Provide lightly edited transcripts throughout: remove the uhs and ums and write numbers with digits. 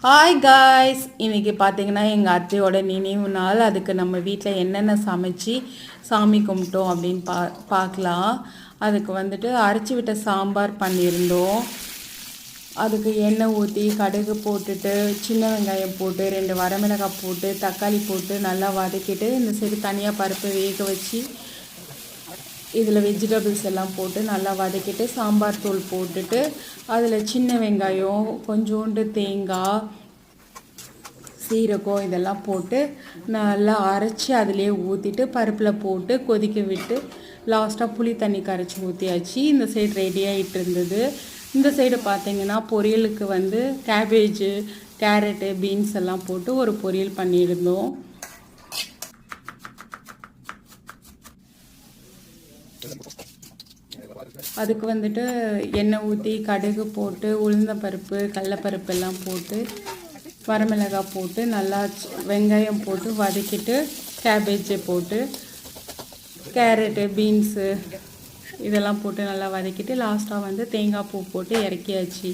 Hi guys, இன்றைக்கி பார்த்தீங்கன்னா எங்கள் அத்தையோட நினைவு நாள். அதுக்கு நம்ம வீட்டில் என்னென்ன சமைச்சு சாமி கும்பிட்டோம் அப்படின்னு பார்க்கலாம். அதுக்கு வந்துட்டு அரைச்சி விட்ட சாம்பார் பண்ணியிருந்தோம். அதுக்கு எண்ணெய் ஊற்றி கடுகு போட்டுட்டு சின்ன வெங்காயம் போட்டு 2 வரமிளகாய் போட்டு தக்காளி போட்டு நல்லா வதக்கிட்டு இந்த சைடு தனியாக பருப்பு வேக வச்சு இதில் வெஜிடபிள்ஸ் எல்லாம் போட்டு நல்லா வதக்கிட்டு சாம்பார் தூள் போட்டுட்டு அதில் சின்ன வெங்காயம் கொஞ்சோண்டு தேங்காய் சீரகம் இதெல்லாம் போட்டு நல்லா அரைச்சி அதிலே ஊற்றிட்டு பருப்பில் போட்டு கொதிக்க விட்டு லாஸ்ட்டாக புளி தண்ணி கரைச்சி ஊற்றியாச்சு. இந்த சைடு ரெடியாகிட்டு இருந்தது. இந்த சைடு பார்த்திங்கன்னா பொரியலுக்கு வந்து கேபேஜு கேரட்டு பீன்ஸ் எல்லாம் போட்டு ஒரு பொரியல் பண்ணியிருந்தோம். அதுக்கு வந்துட்டு எண்ணெய் ஊற்றி கடுகு போட்டு உளுந்தம்பருப்பு கடலைப்பருப்பு எல்லாம் போட்டு வரமிளகாய் போட்டு நல்லா வெங்காயம் போட்டு வதக்கிட்டு கேபேஜை போட்டு கேரட்டு பீன்ஸு இதெல்லாம் போட்டு நல்லா வதக்கிட்டு லாஸ்ட்டாக வந்து தேங்காய் பூ போட்டு இறக்கியாச்சு.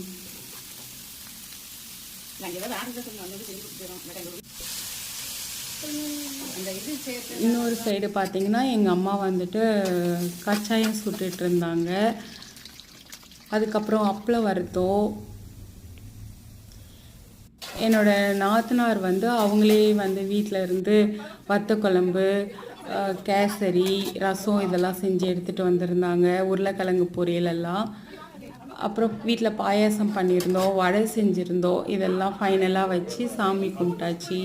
இன்னொரு சைடு பார்த்திங்கன்னா எங்கள் அம்மா வந்துட்டு கச்சாயம் சுட்டுட்டு இருந்தாங்க. அதுக்கப்புறம் அப்பளம் வறுத்தோம். என்னோடய நாத்தனார் வந்து அவங்களே வந்து வீட்டில் இருந்து வத்த குழம்பு கேசரி ரசம் இதெல்லாம் செஞ்சு எடுத்துகிட்டு வந்திருந்தாங்க. உருளைக்கிழங்கு பொரியல் எல்லாம். அப்புறம் வீட்டில் பாயாசம் பண்ணியிருந்தோம், வடை செஞ்சுருந்தோம். இதெல்லாம் ஃபைனலாக வச்சு சாமி கும்பிட்டாச்சு.